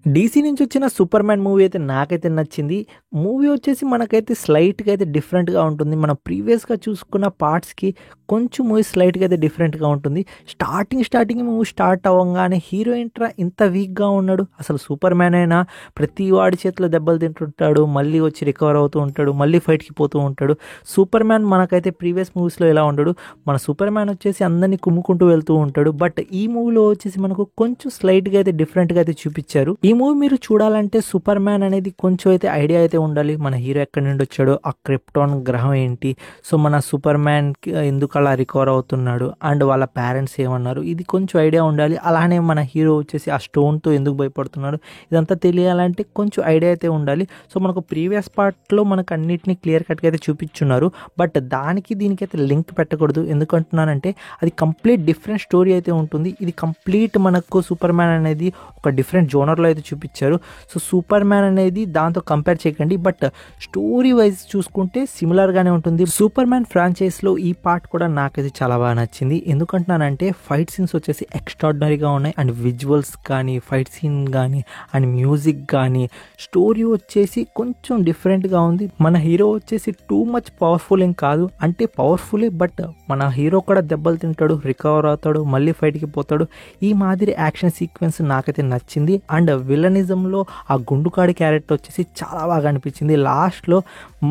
DC నుంచి వచ్చిన 'super man' movie అయితే నాకైతే నచ్చింది. మూవీ వచ్చేసి మనకైతే స్లైట్‌గా అయితే డిఫరెంట్‌గా ఉంటుంది. మనం ప్రీవియస్‌గా చూసుకున్న పార్ట్స్‌కి కొంచెం మూవీ స్లైట్‌గా అయితే డిఫరెంట్‌గా ఉంటుంది. స్టార్టింగ్ మూవీ స్టార్ట్ అవ్వంగానే హీరో ఏంట్రా ఇంత వీక్‌గా ఉన్నాడు, అసలు సూపర్ మ్యానేనా, ప్రతి వాడి చేతిలో దెబ్బలు తింటుంటాడు, మళ్ళీ వచ్చి రికవర్ అవుతూ ఉంటాడు, మళ్ళీ ఫైట్‌కి పోతూ ఉంటాడు. సూపర్ మ్యాన్ మనకైతే ప్రీవియస్ మూవీస్‌లో ఎలా ఉండడు. మన సూపర్ మ్యాన్ వచ్చేసి అందరిని కుమ్ముకుంటూ వెళ్తూ ఉంటాడు. బట్ ఈ మూవీలో వచ్చేసి మనకు కొంచెం స్లైట్‌గా అయితే డిఫరెంట్‌గా అయితే చూపిచ్చారు. ఈ మూవీ మీరు చూడాలంటే సూపర్ మ్యాన్ అనేది కొంచెం అయితే ఐడియా అయితే ఉండాలి. మన హీరో ఎక్కడి నుండి వచ్చాడో, ఆ క్రిప్టాన్ గ్రహం ఏంటి, సో మన సూపర్ మ్యాన్‌కి ఎందుకు అలా రికవర్ అవుతున్నాడు, అండ్ వాళ్ళ పేరెంట్స్ ఏమన్నారు, ఇది కొంచెం ఐడియా ఉండాలి. అలానే మన హీరో వచ్చేసి ఆ స్టోన్‌తో ఎందుకు భయపడుతున్నాడు, ఇదంతా తెలియాలంటే కొంచెం ఐడియా అయితే ఉండాలి. సో మనకు ప్రీవియస్ పార్ట్‌లో మనకు అన్నిటిని క్లియర్ కట్‌గా అయితే చూపించున్నారు. బట్ దానికి దీనికైతే లింక్ పెట్టకూడదు. ఎందుకంటున్నానంటే అది కంప్లీట్ డిఫరెంట్ స్టోరీ అయితే ఉంటుంది. ఇది కంప్లీట్ మనకు సూపర్ మ్యాన్ అనేది ఒక డిఫరెంట్ జోనర్లో అయితే చూపించారు. సో సూపర్ మ్యాన్ అనేది దాంతో కంపేర్ చేయకండి. బట్ స్టోరీ వైజ్ చూసుకుంటే సిమిలర్గానే ఉంటుంది. సూపర్ మ్యాన్ ఫ్రాంచైజ్లో ఈ పార్ట్ కూడా నాకైతే చాలా బాగా నచ్చింది. ఎందుకంటున్నానంటే ఫైట్ సీన్స్ వచ్చేసి ఎక్స్ట్రాడినరీగా ఉన్నాయి. అండ్ విజువల్స్ కానీ, ఫైట్ సీన్ కానీ, అండ్ మ్యూజిక్ కానీ, స్టోరీ వచ్చేసి కొంచెం డిఫరెంట్గా ఉంది. మన హీరో వచ్చేసి టూ మచ్ పవర్ఫుల్ ఏం కాదు, అంటే పవర్ఫుల్లే, బట్ మన హీరో కూడా దెబ్బలు తింటాడు, రికవర్ అవుతాడు, మళ్ళీ ఫైట్కి పోతాడు. ఈ మాదిరి యాక్షన్ సీక్వెన్స్ నాకైతే నచ్చింది. అండ్ విలనిజంలో ఆ గుండుకాడి క్యారెక్టర్ వచ్చేసి చాలా బాగా అనిపించింది. లాస్ట్లో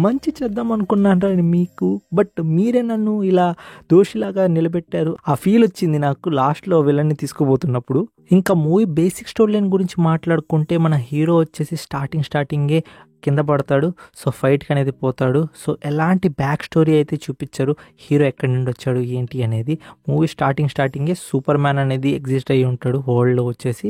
మంచి చేద్దాం అనుకున్నాను మీకు, బట్ మీరే నన్ను ఇలా దోషిలాగా నిలబెట్టారు, ఆ ఫీల్ వచ్చింది నాకు లాస్ట్లో విలన్ని తీసుకుపోతున్నప్పుడు. ఇంకా మూవీ బేసిక్ స్టోరీ లైన్ గురించి మాట్లాడుకుంటే మన హీరో వచ్చేసి స్టార్టింగే కింద పడతాడు. సో ఫైట్కి అనేది పోతాడు. సో ఎలాంటి బ్యాక్ స్టోరీ అయితే చూపించారు, హీరో ఎక్కడి నుండి వచ్చాడు ఏంటి అనేది. మూవీ స్టార్టింగే సూపర్ మ్యాన్ అనేది ఎగ్జిస్ట్ అయ్యి ఉంటాడు వరల్డ్లో వచ్చేసి.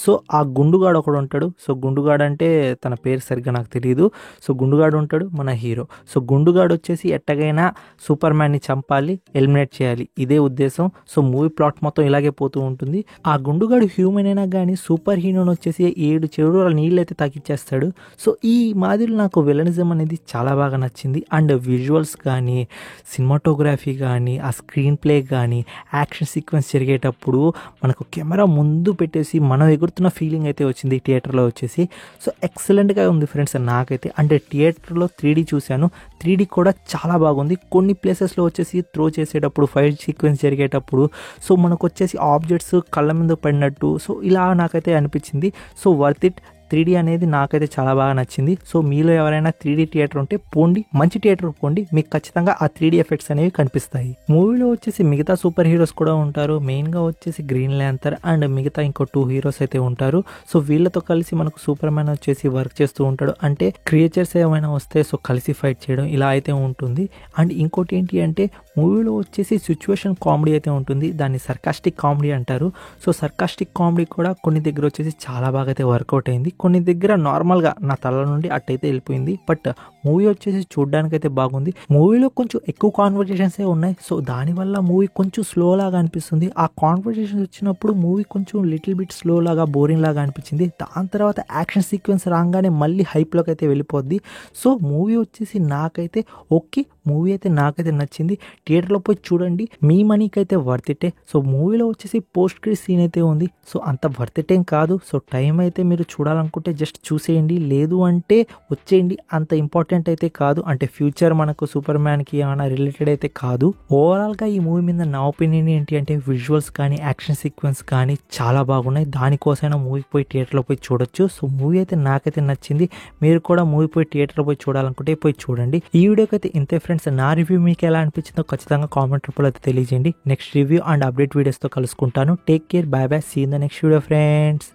సో ఆ గుండుగాడు ఒకడు ఉంటాడు. సో గుండుగాడు అంటే తన పేరు సరిగ్గా నాకు తెలియదు. సో గుండుగాడు ఉంటాడు మన హీరో. సో గుండుగాడు వచ్చేసి ఎట్టగైనా సూపర్ మ్యాన్ని చంపాలి, ఎలిమినేట్ చేయాలి, ఇదే ఉద్దేశం. సో మూవీ ప్లాట్ మొత్తం ఇలాగే పోతూ ఉంటుంది. ఆ గుండుగాడు హ్యూమన్ అయినా కానీ సూపర్ హీరోని వచ్చేసి 7 చెరువుల నీళ్ళు అయితే తాకిచ్చేస్తాడు. సో ఈ మాదిరి నాకు విలనిజం అనేది చాలా బాగా నచ్చింది. అండ్ విజువల్స్ కానీ, సినిమాటోగ్రఫీ కానీ, ఆ స్క్రీన్ ప్లే కానీ, యాక్షన్ సీక్వెన్స్ జరిగేటప్పుడు మనకు కెమెరా ముందు పెట్టేసి మనం ఎగురుతున్న ఫీలింగ్ అయితే వచ్చింది థియేటర్లో వచ్చేసి. సో ఎక్సలెంట్గా ఉంది ఫ్రెండ్స్ నాకైతే. అంటే థియేటర్లో 3D చూశాను, 3D కూడా చాలా బాగుంది. కొన్ని ప్లేసెస్లో వచ్చేసి త్రో చేసేటప్పుడు, ఫైట్ సీక్వెన్స్ జరిగేటప్పుడు సో మనకు వచ్చేసి ఆబ్జెక్ట్స్ కళ్ళ మీద పడినట్టు, సో ఇలా నాకైతే అనిపించింది. So worth it. 3D అనేది నాకైతే చాలా బాగా నచ్చింది. సో మీలో ఎవరైనా 3D థియేటర్ ఉంటే పోండి, మంచి థియేటర్ పోండి, మీకు ఖచ్చితంగా ఆ 3D ఎఫెక్ట్స్ అనేవి కనిపిస్తాయి. మూవీలో వచ్చేసి మిగతా సూపర్ హీరోస్ కూడా ఉంటారు. మెయిన్గా వచ్చేసి గ్రీన్ ల్యాంతర్ అండ్ మిగతా ఇంకో 2 హీరోస్ అయితే ఉంటారు. సో వీళ్ళతో కలిసి మనకు సూపర్ మ్యాన్ వచ్చేసి వర్క్ చేస్తూ ఉంటాడు. అంటే క్రియేచర్స్ ఏమైనా వస్తే సో కలిసి ఫైట్ చేయడం ఇలా అయితే ఉంటుంది. అండ్ ఇంకోటి ఏంటి అంటే మూవీలో వచ్చేసి సిచ్యువేషన్ కామెడీ అయితే ఉంటుంది. దాన్ని సర్కాస్టిక్ కామెడీ అంటారు. సో సర్కాస్టిక్ కామెడీ కూడా కొన్ని దగ్గర వచ్చేసి చాలా బాగా అయితే వర్కౌట్ అయింది. కొన్ని దగ్గర నార్మల్గా నా తల నుండి అట్టయితే వెళ్ళిపోయింది. బట్ మూవీ వచ్చేసి చూడడానికైతే బాగుంది. మూవీలో కొంచెం ఎక్కువ కాన్వర్జేషన్సే ఉన్నాయి. సో దానివల్ల మూవీ కొంచెం స్లో లాగా అనిపిస్తుంది. ఆ కాన్వర్జేషన్స్ వచ్చినప్పుడు మూవీ కొంచెం లిటిల్ బిట్ స్లో లాగా, బోరింగ్ లాగా అనిపించింది. దాని తర్వాత యాక్షన్ సీక్వెన్స్ రాగానే మళ్ళీ హైప్లోకి అయితే వెళ్ళిపోద్ది. సో మూవీ వచ్చేసి నాకైతే ఓకే, మూవీ అయితే నాకైతే నచ్చింది. థియేటర్లో పోయి చూడండి, మీ మనీకి అయితే వర్త్ ఇటే. సో మూవీలో వచ్చేసి పోస్ట్ క్రెడిట్ సీన్ అయితే ఉంది. సో అంత వర్త్ ఇట్ ఏం కాదు. సో టైం అయితే మీరు చూడాలనుకుంటే జస్ట్ చూసేయండి, లేదు అంటే వచ్చేయండి. అంత ఇంపార్టెంట్ అయితే కాదు, అంటే ఫ్యూచర్ మనకు సూపర్ మ్యాన్కి ఏమైనా రిలేటెడ్ అయితే కాదు. ఓవరాల్గా ఈ మూవీ మీద నా ఒపీనియన్ ఏంటి అంటే విజువల్స్ కానీ, యాక్షన్ సీక్వెన్స్ కానీ చాలా బాగున్నాయి. దానికోసమైనా మూవీకి పోయి థియేటర్లో పోయి చూడొచ్చు. సో మూవీ అయితే నాకైతే నచ్చింది. మీరు కూడా మూవీ పోయి థియేటర్లో పోయి చూడాలనుకుంటే పోయి చూడండి. ఈ వీడియోకి అయితే ఇంతే ఫ్రెండ్స్. నా రివ్యూ మీకు ఎలా అనిపించిందో ఖచ్చితంగా కామెంట్ రూపంలో అయితే తెలియజేయండి. నెక్స్ట్ రివ్యూ అండ్ అప్డేట్ వీడియోస్తో కలుసుకుంటాను. Take care, bye bye, see in the next video friends.